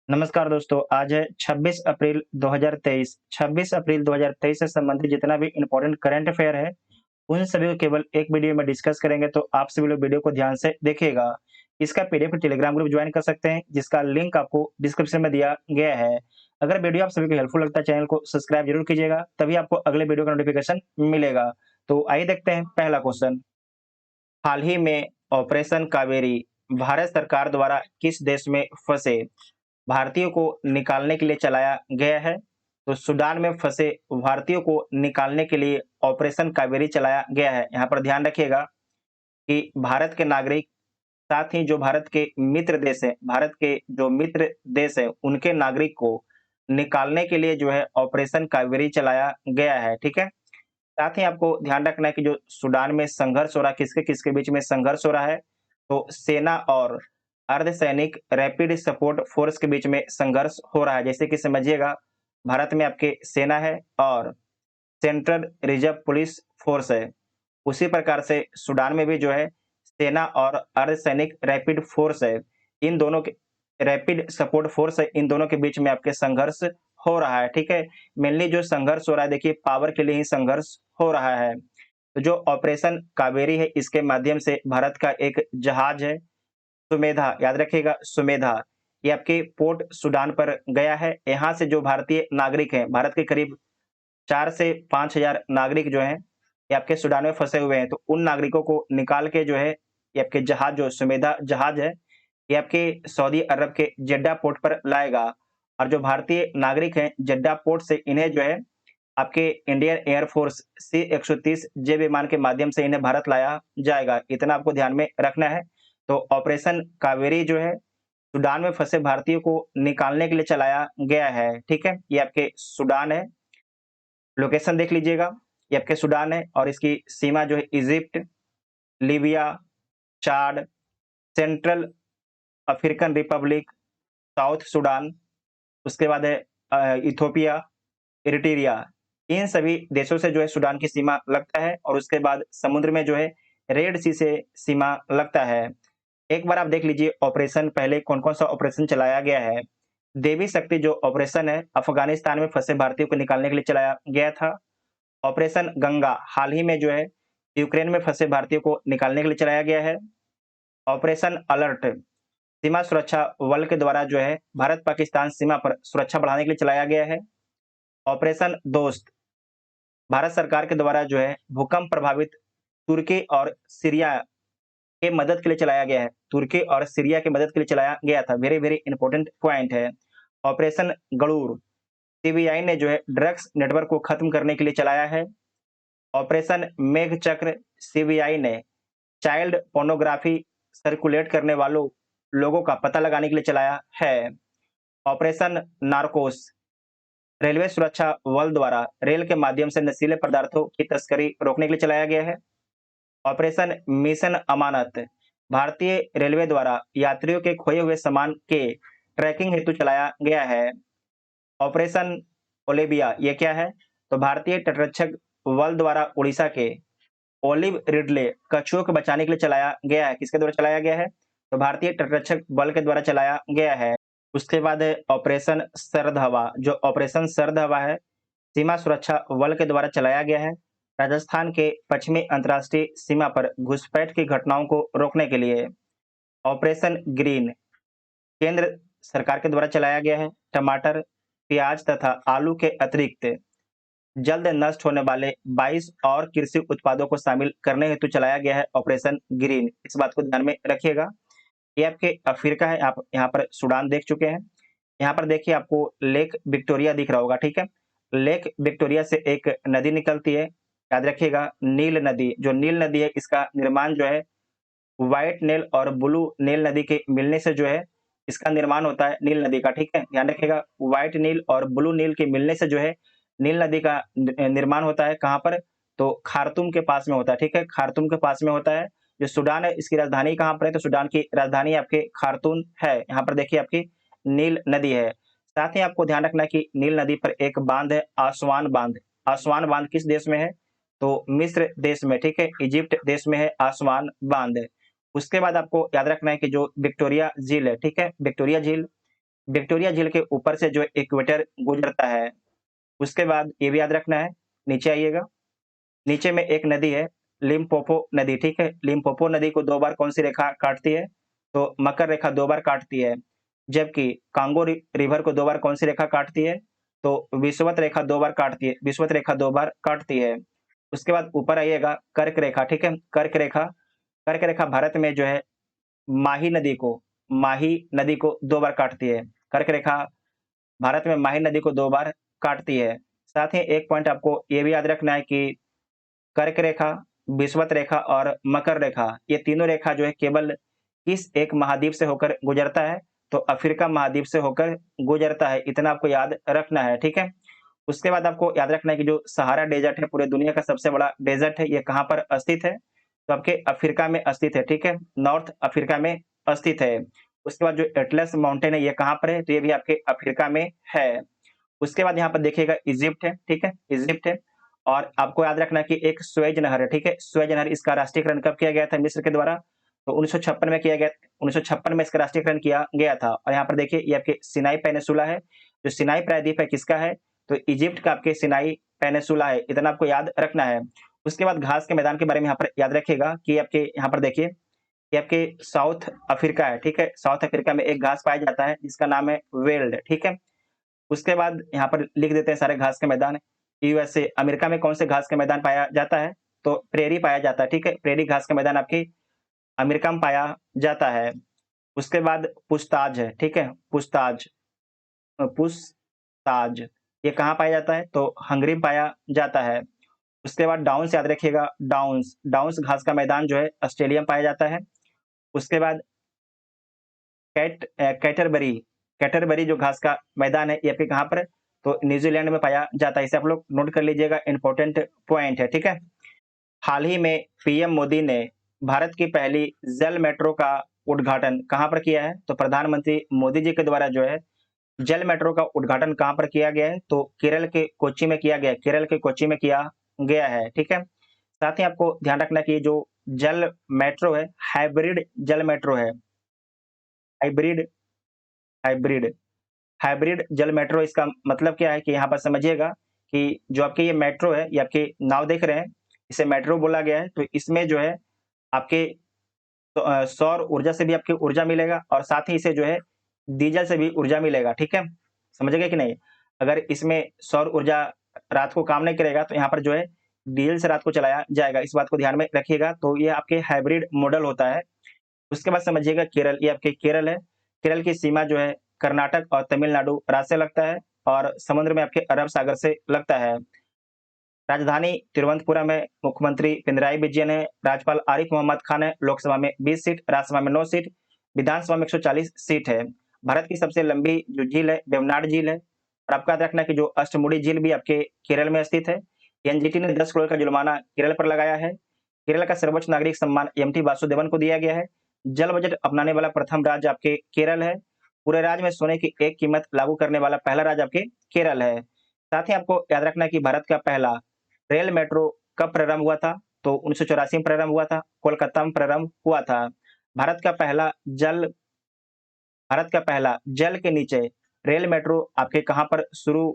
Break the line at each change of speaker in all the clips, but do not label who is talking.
नमस्कार दोस्तों, आज है 26 अप्रैल 2023। 26 अप्रैल 2023 से संबंधित जितना भी इम्पोर्टेंट करंट अफेयर है, उन सभी को केवल एक वीडियो में डिस्कस करेंगे, तो आप सभी लोग वीडियो को ध्यान से देखिएगा। इसका पीडीएफ टेलीग्राम ग्रुप ज्वाइन कर सकते हैं, जिसका लिंक आपको डिस्क्रिप्शन में दिया गया है। अगर वीडियो आप सभी को हेल्पफुल लगता है, चैनल को सब्सक्राइब जरूर कीजिएगा, तभी आपको अगले वीडियो का नोटिफिकेशन मिलेगा। तो आइए देखते हैं पहला क्वेश्चन। हाल ही में ऑपरेशन कावेरी भारत सरकार द्वारा किस देश में फंसे भारतीयों को निकालने के लिए चलाया गया है? तो सूडान में फंसे भारतीयों को निकालने के लिए ऑपरेशन कावेरी चलाया गया है। यहाँ पर ध्यान रखिएगा कि भारत के नागरिक, साथ ही जो भारत के मित्र देश हैं, भारत के जो मित्र देश हैं, उनके नागरिक को निकालने के लिए जो है ऑपरेशन कावेरी चलाया गया है। ठीक है। साथ ही आपको ध्यान रखना है कि जो सूडान में संघर्ष हो रहा है, किसके-किसके बीच में संघर्ष हो रहा है? तो सेना और अर्धसैनिक रैपिड सपोर्ट फ़ोर्स के बीच में संघर्ष हो रहा है। जैसे कि समझिएगा, भारत में आपके सेना है और सेंट्रल रिज़र्व पुलिस फ़ोर्स है। उसी प्रकार से सूडान में भी जो है सेना और अर्धसैनिक रैपिड फ़ोर्स है। इन दोनों के रैपिड सपोर्ट फ़ोर्स है, इन दोनों के बीच में आपके संघर्ष हो रहा है। ठीक है। मेनली जो संघर्ष हो रहा है, देखिए पावर के लिए ही संघर्ष हो रहा है। तो जो ऑपरेशन कावेरी है, इसके माध्यम से भारत का एक जहाज है सुमेधा, याद रखिएगा सुमेधा, ये आपके पोर्ट सूडान पर गया है। यहाँ से जो भारतीय नागरिक हैं, भारत के करीब 4 से 5,000 नागरिक जो हैं, ये आपके सूडान में फँसे हुए हैं। तो उन नागरिकों को निकाल के जो है, ये आपके जहाज, जो सुमेधा जहाज है, ये आपके सऊदी अरब के जेड्डा पोर्ट पर लाएगा। और जो भारतीय नागरिक हैं, जेड्डा पोर्ट से इन्हें जो है आपके इंडियन एयर फोर्स C-130 जे विमान के माध्यम से इन्हें भारत लाया जाएगा। इतना आपको ध्यान में रखना है। तो ऑपरेशन कावेरी जो है, सूडान में फँसे भारतीयों को निकालने के लिए चलाया गया है। ठीक है? ये आपके सूडान है। लोकेशन देख लीजिएगा, ये आपके सूडान है और इसकी सीमा जो है Egypt, Libya, Chad, Central African Republic, South Sudan, उसके बाद है इथियोपिया, इरिट्रिया, इन सभी देशों से जो है सूडान की सीमा लगता है और उसके बाद समुद्र में जो है रेड सी से सीमा लगता है। एक बार आप देख लीजिए ऑपरेशन पहले कौन-कौन सा ऑपरेशन चलाया गया है। देवी शक्ति जो ऑपरेशन है, अफ़गानिस्तान में फँसे भारतीयों को निकालने के लिए चलाया गया था। ऑपरेशन गंगा हाल ही में जो है यूक्रेन में फँसे भारतीयों को निकालने के लिए चलाया गया है। ऑपरेशन अलर्ट सीमा सुरक्षा बल के द्वारा जो है भारत-पाकिस्तान सीमा पर सुरक्षा बढ़ाने के लिए चलाया गया है। ऑपरेशन दोस्त भारत सरकार के द्वारा जो है भूकंप प्रभावित तुर्की और सीरिया के मदद के लिए चलाया गया है। तुर्की और सीरिया की मदद के लिए चलाया गया था। वेरी वेरी इंपॉर्टेंट पॉइंट है। ऑपरेशन गरुड़ सीबीआई ने जो है ड्रग्स नेटवर्क को खत्म करने के लिए चलाया है। ऑपरेशन मेघचक्र सीबीआई ने चाइल्ड पोर्नोग्राफी सर्कुलेट करने वालों लोगों का पता लगाने के लिए चलाया है। ऑपरेशन नार्कोस रेलवे सुरक्षा बल द्वारा रेल के माध्यम से नशीले पदार्थों की तस्करी रोकने के लिए चलाया गया है। ऑपरेशन मिशन अमानत भारतीय रेलवे द्वारा यात्रियों के खोए हुए सामान के ट्रैकिंग हेतु चलाया गया है। ऑपरेशन ओलिविया ये क्या है? तो भारतीय तटरक्षक बल द्वारा उड़ीसा के ओलिव रिडले कछुओं को बचाने के लिए चलाया गया है। किसके द्वारा चलाया गया है? तो भारतीय तटरक्षक बल के द्वारा चलाया गया है। उसके बाद है ऑपरेशन सर्द हवा। जो ऑपरेशन सर्द हवा है, सीमा सुरक्षा बल के द्वारा चलाया गया है। राजस्थान के पश्चिमी अंतर्राष्ट्रीय सीमा पर घुसपैठ की घटनाओं को रोकने के लिए। ऑपरेशन ग्रीन केंद्र सरकार के द्वारा चलाया गया है। टमाटर, प्याज तथा आलू के अतिरिक्त जल्द नष्ट होने वाले 22 और कृषि उत्पादों को शामिल करने हेतु चलाया गया है ऑपरेशन ग्रीन। इस बात को ध्यान में रखिएगा। ये आपके अफ्रीका है, आप यहाँ पर सूडान देख चुके हैं। यहाँ पर देखिए आपको लेक विक्टोरिया दिख रहा होगा, ठीक है? लेक विक्टोरिया से एक नदी निकलती है, याद रखिएगा नील नदी। जो नील नदी है, इसका निर्माण जो है व्हाइट नील और ब्लू नील नदी के मिलने से जो है इसका निर्माण होता है नील नदी का, ठीक है? ध्यान रखिएगा व्हाइट नील और ब्लू नील के मिलने से जो है नील नदी का निर्माण होता है। कहाँ पर? तो खार्तूम के पास में होता है, ठीक है? खार्तूम के पास में होता है। जो सूडान है, इसकी राजधानी कहाँ पर है? तो सूडान की राजधानी आपके खार्तूम है। यहाँ पर देखिए आपकी नील नदी है। साथ ही आपको ध्यान रखना है कि नील नदी पर एक बांध है, आसवान बांध। आसवान बांध किस देश में है? तो मिस्र देश में, ठीक है? इजिप्ट देश में है आसवान बांध। उसके बाद आपको याद रखना है कि जो विक्टोरिया झील है, ठीक है? विक्टोरिया झील विक्टोरिया झील के ऊपर से जो इक्वेटर गुजरता है। उसके बाद ये भी याद रखना है, नीचे आइएगा, नीचे में एक नदी है, लिम्पोपो नदी, ठीक है? लिम्पोपो नदी को 2 बार कौन-सी रेखा काटती है? तो मकर रेखा 2 बार काटती है। जबकि कांगो रिवर को 2 बार कौन-सी रेखा काटती है? तो विषुवत रेखा 2 बार काटती है, विषुवत रेखा 2 बार काटती है। उसके बाद ऊपर आइएगा, कर्क रेखा, ठीक है? कर्क रेखा भारत में जो है माही नदी को 2 बार काटती है। कर्क रेखा भारत में माही नदी को 2 बार काटती है। साथ ही एक पॉइंट आपको ये भी याद रखना है कि कर्क रेखा, विषुवत रेखा और मकर रेखा, ये तीनों रेखा जो है केवल किस एक महाद्वीप से होकर गुजरता है? तो अफ्रीका महाद्वीप से होकर गुजरता है, इतना आपको याद रखना है, ठीक है? उसके बाद आपको याद रखना है कि जो सहारा डेजर्ट है, पूरे दुनिया का सबसे बड़ा डेजर्ट है, ये कहाँ पर स्थित है? तो आपके अफ्रीका में स्थित है, ठीक है? नॉर्थ अफ्रीका में स्थित है। उसके बाद जो एटलस माउंटेन है, ये कहाँ पर है? तो ये भी आपके अफ्रीका में है। उसके बाद यहाँ पर देखिएगा इजिप्ट है, ठीक है? इजिप्ट है और आपको याद रखना है कि एक स्वेज नहर है, ठीक है? स्वेज नहर, इसका राष्ट्रीयकरण कब किया गया था मिस्र के द्वारा? तो 1956 में किया गया, 1956 में इसका राष्ट्रीयकरण किया गया था। और यहाँ पर देखिए ये आपके सिनाई पेनिनसुला है, जो सिनाई प्रायद्वीप है किसका है? तो इजिप्ट का आपके सिनाई पेनिनसुला है, इतना आपको याद रखना है। उसके बाद घास के मैदान के बारे में यहाँ पर याद रखिएगा कि आपके यहाँ पर देखिए, ये आपके साउथ अफ्रीका है, ठीक है? साउथ अफ्रीका में एक घास पाया जाता है जिसका नाम है वेल्ड, ठीक है? उसके बाद यहाँ पर लिख देते हैं सारे घास के मैदान। यूएसए, अमेरिका में कौन से घास का मैदान पाया जाता है? तो प्रेरी पाया जाता है, ठीक है? प्रेरी घास का मैदान आपकी अमेरिका में पाया जाता है। उसके बाद पुछताछ है, ठीक है? पुछताछ, ये कहाँ पाया जाता है? तो हंगरी में पाया जाता है। उसके बाद डाउन्स याद रखिएगा, डाउन्स घास का मैदान जो है ऑस्ट्रेलिया में पाया जाता है। उसके बाद कैटरबरी, कैटरबरी जो घास का मैदान है, ये आपके कहाँ पर है? तो न्यूजीलैंड में पाया जाता है। इसे आप लोग नोट कर लीजिएगा, इंपॉर्टेंट पॉइंट है, ठीक है? हाल ही में पीएम मोदी ने भारत की पहली जल मेट्रो का उद्घाटन कहाँ पर किया है? तो प्रधानमंत्री मोदी जी के द्वारा जो है जल मेट्रो का उद्घाटन कहाँ पर किया गया है? तो केरल के कोच्चि में किया गया है, केरल के कोच्चि में किया गया है, ठीक है? साथ ही आपको ध्यान रखना कि जो जल मेट्रो है, हाइब्रिड जल मेट्रो है। हाइब्रिड हाइब्रिड हाइब्रिड जल मेट्रो, इसका मतलब क्या है कि यहाँ पर समझिएगा कि जो आपके ये मेट्रो है, ये आपके नाव देख रहे हैं, इसे मेट्रो बोला गया है। तो इसमें जो है आपके सौर ऊर्जा से भी आपकी ऊर्जा मिलेगा और साथ ही इसे जो है डीजल से भी ऊर्जा मिलेगा, ठीक है? समझ गए कि नहीं? अगर इसमें सौर ऊर्जा रात को काम नहीं करेगा तो यहाँ पर जो है डीजल से रात को चलाया जाएगा, इस बात को ध्यान में रखिएगा। तो ये आपके हाइब्रिड मॉडल होता है। उसके बाद समझिएगा केरल, ये आपके केरल है। केरल की सीमा जो है कर्नाटक और तमिलनाडु राज्य से लगता है और समुद्र में आपके अरब सागर से लगता है। राजधानी तिरुवनंतपुरम है, मुख्यमंत्री पिनराई विजयन है, राज्यपाल आरिफ मोहम्मद खान है, लोकसभा में 20 सीट, राज्यसभा में 9 सीट, विधानसभा में 140 सीट है। भारत की सबसे लंबी जो झील है, वेम्बनाड झील है। और आपको याद रखना है कि जो अष्टमुडी झील भी आपके केरल में स्थित है। एनजीटी ने 10 करोड़ का जुर्माना केरल पर लगाया है। केरल का सर्वोच्च नागरिक सम्मान एमटी वासुदेवन को दिया गया है। जल बजट अपनाने वाला प्रथम राज्य आपके केरल है। पूरे राज्य में सोने की एक कीमत लागू करने वाला पहला राज्य आपके केरल है। साथ ही आपको याद रखना है कि भारत का पहला रेल मेट्रो कब प्रारंभ हुआ था? तो 1984 में प्रारंभ हुआ था, कोलकाता में प्रारंभ हुआ था। भारत का पहला जल भारत का पहला जल के नीचे रेल मेट्रो आपके कहाँ पर शुरू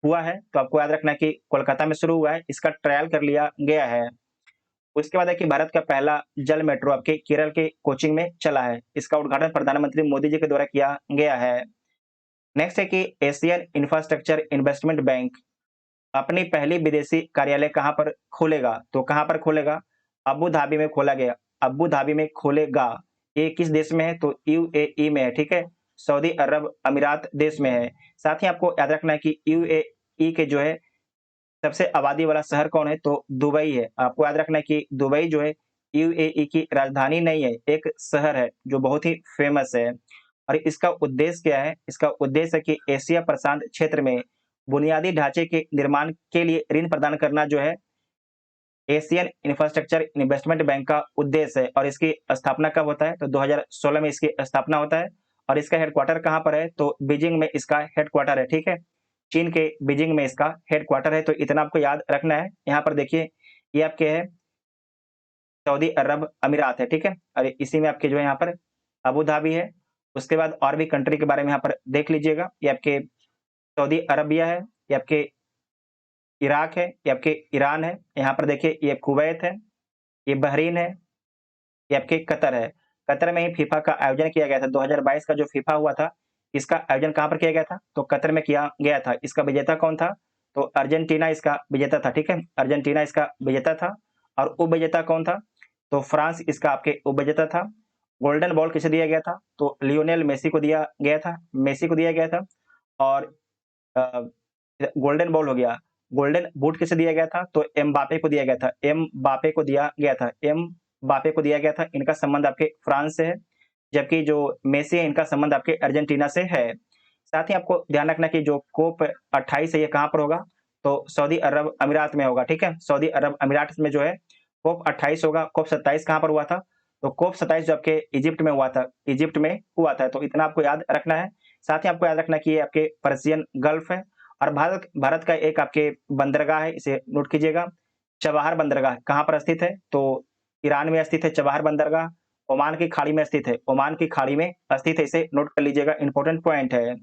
हुआ है? तो आपको याद रखना है कि कोलकाता में शुरू हुआ है, इसका ट्रायल कर लिया गया है। उसके बाद है कि भारत का पहला जल मेट्रो आपके केरल के कोचीन में चला है। इसका उद्घाटन प्रधानमंत्री मोदी जी के द्वारा किया गया है। नेक्स्ट है कि एशियन इंफ्रास्ट्रक्चर इन्वेस्टमेंट बैंक अपनी पहली विदेशी कार्यालय कहाँ पर खोलेगा? तो कहाँ पर खोलेगा? अबू धाबी में खोला गया, अबू धाबी में खोलेगा। ये किस देश में है? तो यूएई में है, ठीक है? सऊदी अरब अमीरात देश में है। साथ ही आपको याद रखना है कि यूएई के जो है सबसे आबादी वाला शहर कौन है? तो दुबई है। आपको याद रखना है कि दुबई जो है यूएई की राजधानी नहीं है, एक शहर है जो बहुत ही फेमस है। और इसका उद्देश्य क्या है? इसका उद्देश्य है कि एशिया प्रशांत क्षेत्र में बुनियादी ढांचे के निर्माण के लिए ऋण प्रदान करना जो है एशियन इंफ्रास्ट्रक्चर इन्वेस्टमेंट बैंक का उद्देश्य है। और इसकी स्थापना कब होता है? तो 2016 में इसकी स्थापना होता है। और इसका हेडक्वार्टर कहाँ पर है? तो बीजिंग में इसका हेडक्वार्टर है, ठीक है? चीन के बीजिंग में इसका हेडक्वार्टर है। तो इतना आपको याद रखना है। यहाँ पर देखिए ये आपके है सऊदी अरब अमीरात है, ठीक है? और इसी में आपके जो है यहाँ पर अबू धाबी है उसके बाद और भी कंट्री के बारे में यहाँ पर देख लीजिएगा। ये आपके सऊदी अरबिया है, ये आपके इराक है, ये आपके ईरान है, यहाँ पर देखिए ये कुवैत है, ये बहरीन है, ये आपके कतर है। कतर में ही फीफा का आयोजन किया गया था। 2022 का जो फीफा हुआ था, इसका आयोजन कहाँ पर किया गया था? तो कतर में किया गया था। इसका विजेता कौन था? तो अर्जेंटीना इसका विजेता था, ठीक है? अर्जेंटीना इसका विजेता था। और उपविजेता कौन था? तो फ्रांस इसका आपके उपविजेता था। गोल्डन बॉल किसे दिया गया था? तो लियोनेल मेसी को दिया गया था, मेसी को दिया गया था। और गोल्डन बॉल हो गया। गोल्डन बूट किसे दिया गया था? तो एम्बापे को दिया गया था, एम्बापे को दिया गया था, एम्बापे को दिया गया था। इनका संबंध आपके फ्रांस से है, जबकि जो मेसी है इनका संबंध आपके अर्जेंटीना से है। साथ ही आपको ध्यान रखना कि जो कोप 28 है ये कहाँ पर होगा? तो सऊदी अरब अमीरात में होगा, ठीक है? सऊदी अरब अमीरात में जो है कोप 28 होगा। कोप 27 कहाँ पर हुआ था? तो कोप 27 जो आपके इजिप्ट में हुआ था, इजिप्ट में हुआ था। तो इतना आपको याद रखना है। साथ ही आपको याद रखना कि ये आपके पर्शियन गल्फ है। और भारत का एक आपके बंदरगाह है, इसे नोट कीजिएगा, चबाहार बंदरगाह कहाँ पर स्थित है? तो ईरान में स्थित है चबाहार बंदरगाह। ओमान की खाड़ी में स्थित है, ओमान की खाड़ी में स्थित है, इसे नोट कर लीजिएगा, इंपॉर्टेंट पॉइंट है।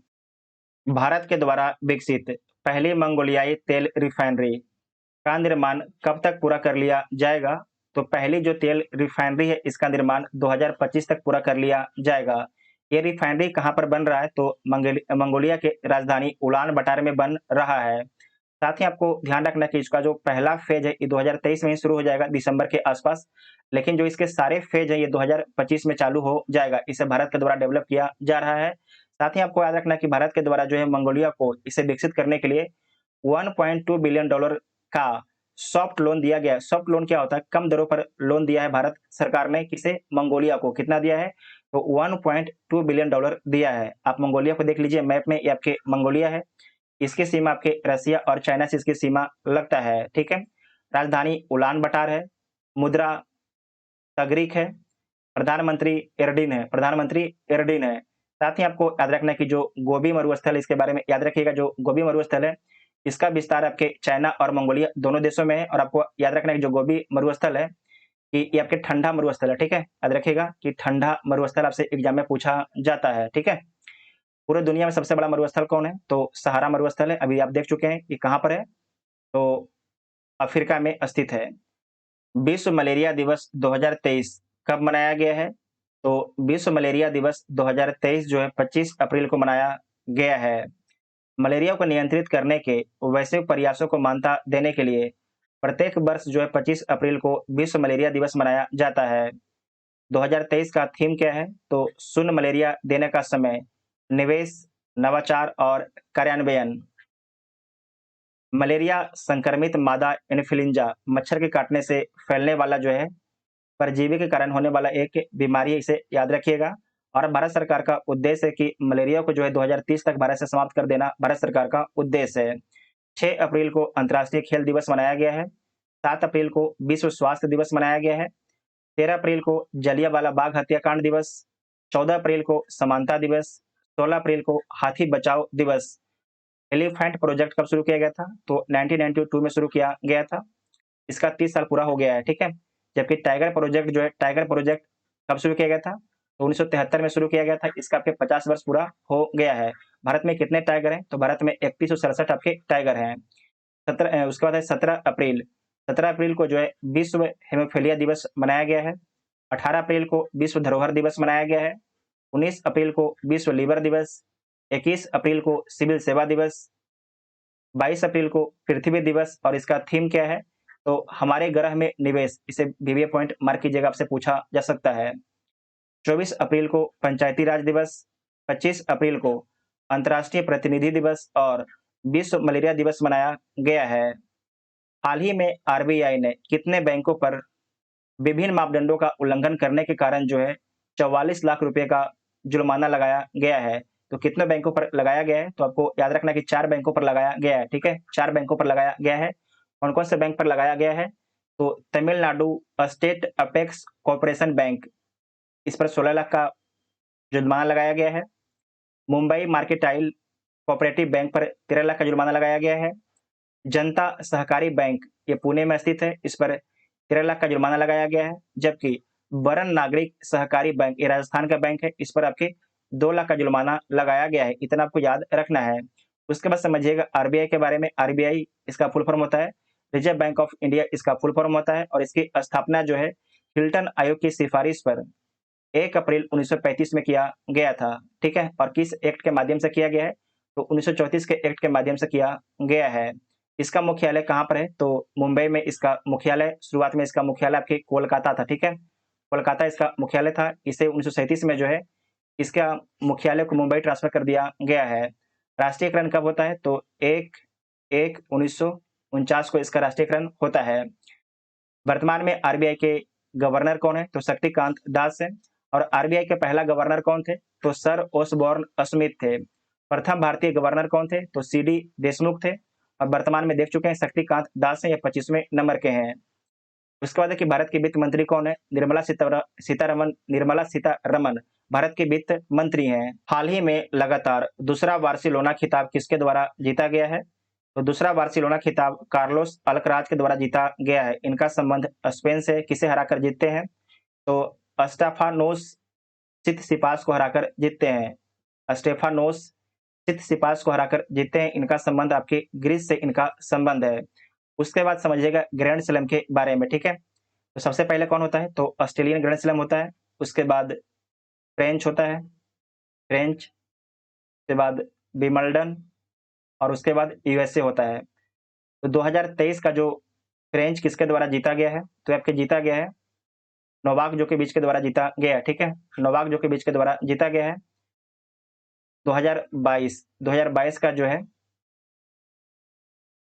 भारत के द्वारा विकसित पहली मंगोलियाई तेल रिफाइनरी का निर्माण कब तक पूरा कर लिया जाएगा? तो पहली जो तेल रिफाइनरी है इसका निर्माण 2025 तक पूरा कर लिया जाएगा। ये रिफाइनरी कहाँ पर बन रहा है? तो मंगोलिया के राजधानी उलान बटार में बन रहा है। साथ ही आपको ध्यान रखना कि इसका जो पहला फेज है ये 2023 में ही शुरू हो जाएगा, दिसंबर के आसपास। लेकिन जो इसके सारे फेज है ये 2025 में चालू हो जाएगा। इसे भारत के द्वारा डेवलप किया जा रहा है। साथ ही आपको याद रखना कि भारत के द्वारा जो है मंगोलिया को इसे विकसित करने के लिए $1.2 बिलियन का सॉफ्ट लोन दिया गया है। सॉफ्ट लोन क्या होता है? कम दरों पर लोन दिया है भारत सरकार ने, किसे? मंगोलिया को। कितना दिया है? तो $1.2 बिलियन दिया है। आप मंगोलिया को देख लीजिए मैप में, ये आपके मंगोलिया है। इसकी सीमा आपके रसिया और चाइना से इसकी सीमा लगता है, ठीक है? राजधानी उलान बटार है, मुद्रा तगरिक है, प्रधानमंत्री एर्डिन है, प्रधानमंत्री एर्डिन है। साथ ही आपको याद रखना है कि जो गोबी मरुस्थल है इसके बारे में याद रखिएगा। जो गोबी मरुस्थल है इसका विस्तार आपके चाइना और मंगोलिया दोनों देशों में है। और आपको याद रखना है कि जो गोबी मरुस्थल है कि ये आपके ठंडा मरुस्थल है, ठीक है? याद रखिएगा कि ठंडा मरुस्थल आपसे एग्जाम में पूछा जाता है, ठीक है? पूरे दुनिया में सबसे बड़ा मरुस्थल कौन है? तो सहारा मरुस्थल है। अभी आप देख चुके हैं कि कहाँ पर है, तो अफ्रीका में स्थित है। विश्व मलेरिया दिवस 2023 कब मनाया गया है? तो विश्व मलेरिया दिवस 2023 जो है 25 अप्रैल को मनाया गया है। मलेरिया को नियंत्रित करने के वैश्विक प्रयासों को मान्यता देने के लिए प्रत्येक वर्ष जो है 25 अप्रैल को विश्व मलेरिया दिवस मनाया जाता है। 2023 का थीम क्या है? तो शून्य मलेरिया देने का समय, निवेश, नवाचार और कार्यान्वयन। मलेरिया संक्रमित मादा इन्फ्लुएंजा मच्छर के काटने से फैलने वाला जो है परजीवी के कारण होने वाला एक बीमारी है, इसे याद रखिएगा। और भारत सरकार का उद्देश्य है कि मलेरिया को जो है 2030 तक भारत से समाप्त कर देना भारत सरकार का उद्देश्य है। 6 अप्रैल को अंतर्राष्ट्रीय खेल दिवस मनाया गया है। 7 अप्रैल को विश्व स्वास्थ्य दिवस मनाया गया है। 13 अप्रैल को जलियांवाला बाग हत्याकांड दिवस। 14 अप्रैल को समानता दिवस। 16 अप्रैल को हाथी बचाओ दिवस। एलिफेंट प्रोजेक्ट कब शुरू किया गया था? तो 1992 में शुरू किया गया था। इसका 30 साल पूरा हो गया है, ठीक है? जबकि टाइगर प्रोजेक्ट जो है, टाइगर प्रोजेक्ट कब शुरू किया गया था? तो 1973 में शुरू किया गया था। इसका आपके 50 वर्ष पूरा हो गया है। भारत में कितने टाइगर हैं? तो भारत में 3167 आपके टाइगर हैं। उसके बाद है 17 अप्रैल को जो है विश्व हेमोफीलिया दिवस मनाया गया है। 18 अप्रैल को विश्व धरोहर दिवस मनाया गया है। 19 अप्रैल को विश्व लीवर दिवस। 21 अप्रैल को सिविल सेवा दिवस। 22 अप्रैल को पृथ्वी दिवस। और इसका थीम क्या है? तो हमारे ग्रह में निवेश। इसे वीवीए पॉइंट मार्क कीजिएगा, आपसे पूछा जा सकता है। 24 अप्रैल को पंचायती राज दिवस। 25 अप्रैल को अंतर्राष्ट्रीय प्रतिनिधि दिवस और विश्व मलेरिया दिवस मनाया गया है। हाल ही में आरबीआई ने कितने बैंकों पर विभिन्न मापदंडों का उल्लंघन करने के कारण जो है 44 लाख रुपए का जुर्माना लगाया गया है? तो कितने बैंकों पर लगाया गया है? तो आपको याद रखना कि 4 बैंकों पर लगाया गया है, ठीक है? 4 बैंकों पर लगाया गया है। कौन-कौन से बैंक पर लगाया गया है? तो Tamil Nadu state apex corporation bank, इस पर 16 लाख का जुर्माना लगाया गया है। मुंबई मर्केंटाइल कोऑपरेटिव बैंक पर 13 लाख का जुर्माना लगाया गया है। जनता सहकारी बैंक, ये पुणे में स्थित है, इस पर 13 लाख का जुर्माना लगाया गया है। जबकि वरन नागरिक सहकारी बैंक, ये राजस्थान का बैंक है, इस पर आपके 2 लाख का जुर्माना लगाया गया है, इतना आपको याद रखना है। उसके बाद समझिएगा आरबीआई के बारे में। आरबीआई इसका फुल फॉर्म होता है रिजर्व बैंक ऑफ इंडिया, इसका फुल फॉर्म होता है और इसकी स्थापना जो है हिल्टन आयोग की सिफारिश पर 1 अप्रैल 1935 में किया गया था, ठीक है। और किस एक्ट के माध्यम से किया गया है? तो 1934 के एक्ट के माध्यम से किया गया है। इसका मुख्यालय कहाँ पर है? तो मुंबई में इसका मुख्यालय, शुरुआत में इसका मुख्यालय आपके कोलकाता था, ठीक है। कोलकाता इसका मुख्यालय था। इसे 1937 में जो है इसका मुख्यालय को मुंबई ट्रांसफर कर दिया गया है। राष्ट्रीयकरण कब होता है? तो 1/1/1949 को इसका राष्ट्रीयकरण होता है। वर्तमान में आरबीआई के गवर्नर कौन है? तो शक्तिकांत दास है। और आरबीआई के पहला गवर्नर कौन थे? तो सर ओसबॉर्न स्मिथ थे। प्रथम भारतीय गवर्नर कौन थे? तो सीडी देशमुख थे। और वर्तमान में देख चुके हैं शक्तिकांत दास हैं, ये 25वें नंबर के हैं। उसके बाद है कि भारत की वित्त मंत्री कौन है? निर्मला सीतारमन भारत के वित्त मंत्री हैं। हाल ही में लगातार दूसरा बार्सिलोना खिताब किसके द्वारा जीता गया है? तो दूसरा बार्सिलोना खिताब कार्लोस अल्कराज के द्वारा जीता गया है। इनका संबंध स्पेन से किसे हराकर जीतते हैं? तो स्टेफानोस सितसिपास को हराकर जीतते हैं। स्टेफानोस सितसिपास को हराकर जीतते हैं। इनका संबंध आपके ग्रीस से इनका संबंध है। उसके बाद समझिएगा ग्रैंड स्लैम के बारे में, ठीक है। तो सबसे पहले कौन होता है? तो ऑस्ट्रेलियन ग्रैंड स्लैम होता है। उसके बाद फ्रेंच होता है, फ्रेंच के बाद विंबलडन और उसके बाद यूएसए होता है। तो 2023 का जो फ्रेंच किसके द्वारा जीता गया है? तो आपके जीता गया है नोवाक जोकोविच के द्वारा जीता गया है, ठीक है। नोवाक जोकोविच के द्वारा जीता गया है। 2022 का जो है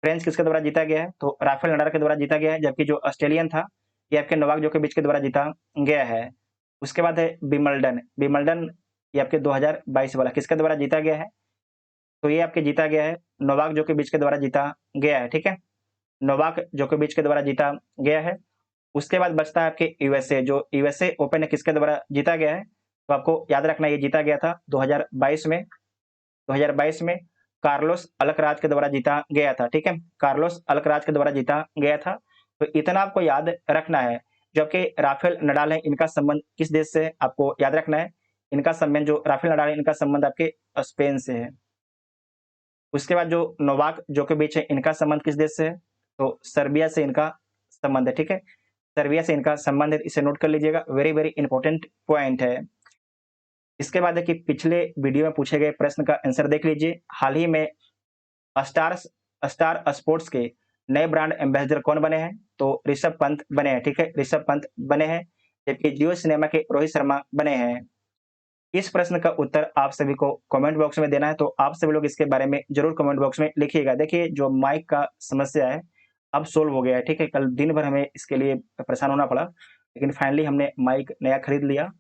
फ्रेंच किसके द्वारा जीता गया है? तो राफेल नडाल के द्वारा जीता गया है। जबकि जो ऑस्ट्रेलियन था ये आपके नोवाक जोकोविच के द्वारा जीता गया है। उसके बाद है विंबलडन। विंबलडन ये आपके 2022 वाला किसके द्वारा जीता गया है? तो ये आपके जीता गया है नोवाक जोकोविच के द्वारा जीता गया है, ठीक है। नोवाक जोकोविच के द्वारा जीता गया है। उसके बाद बचता है आपके यूएसए। जो यूएसए ओपन है किसके द्वारा जीता गया है? तो आपको याद रखना ये जीता गया था 2022 में कार्लोस अल्कराज के द्वारा जीता गया था, ठीक है। कार्लोस अल्कराज के द्वारा जीता गया था। तो इतना आपको याद रखना है। जो आपके राफेल नडाल है इनका संबंध किस देश से है? आपको याद रखना है। इनका संबंध जो राफेल नडाल है इनका संबंध आपके स्पेन से है। उसके बाद जो नोवाक जोकोविच है इनका संबंध किस देश से है? तो सर्बिया से इनका संबंध है, ठीक है। सर्बिया से इनका संबंध है, इसे नोट कर लीजिएगा, वेरी वेरी इंपॉर्टेंट पॉइंट है। इसके बाद है कि पिछले वीडियो में पूछे गए प्रश्न का आंसर देख लीजिए। हाल ही में स्टार स्पोर्ट्स के नए ब्रांड एम्बेसडर कौन बने हैं? तो ऋषभ पंत बने हैं, ठीक है। ऋषभ पंत बने हैं। जबकि जियो सिनेमा के रोहित शर्मा बने हैं। इस प्रश्न का उत्तर आप सभी को कमेंट बॉक्स में देना है, तो आप सभी लोग इसके बारे में जरूर कमेंट बॉक्स में लिखिएगा। देखिए जो माइक का समस्या है अब सोल्व हो गया है, ठीक है। कल दिन भर हमें इसके लिए परेशान होना पड़ा, लेकिन फाइनली हमने माइक नया खरीद लिया।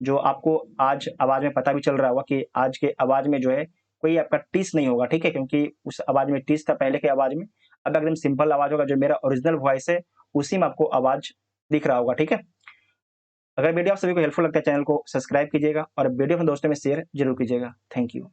जो आपको आज आवाज में पता भी चल रहा होगा कि आज के आवाज में जो है कोई आपका टीस नहीं होगा, ठीक है। क्योंकि उस आवाज में टीस था पहले के आवाज में, अब एकदम सिंपल आवाज होगा। जो मेरा ओरिजिनल वॉइस है उसी में आपको आवाज दिख रहा होगा, ठीक है। अगर वीडियो आप सभी को हेल्पफुल लगता है चैनल को सब्सक्राइब कीजिएगा और वीडियो अपने दोस्तों में शेयर जरूर कीजिएगा। Thank you.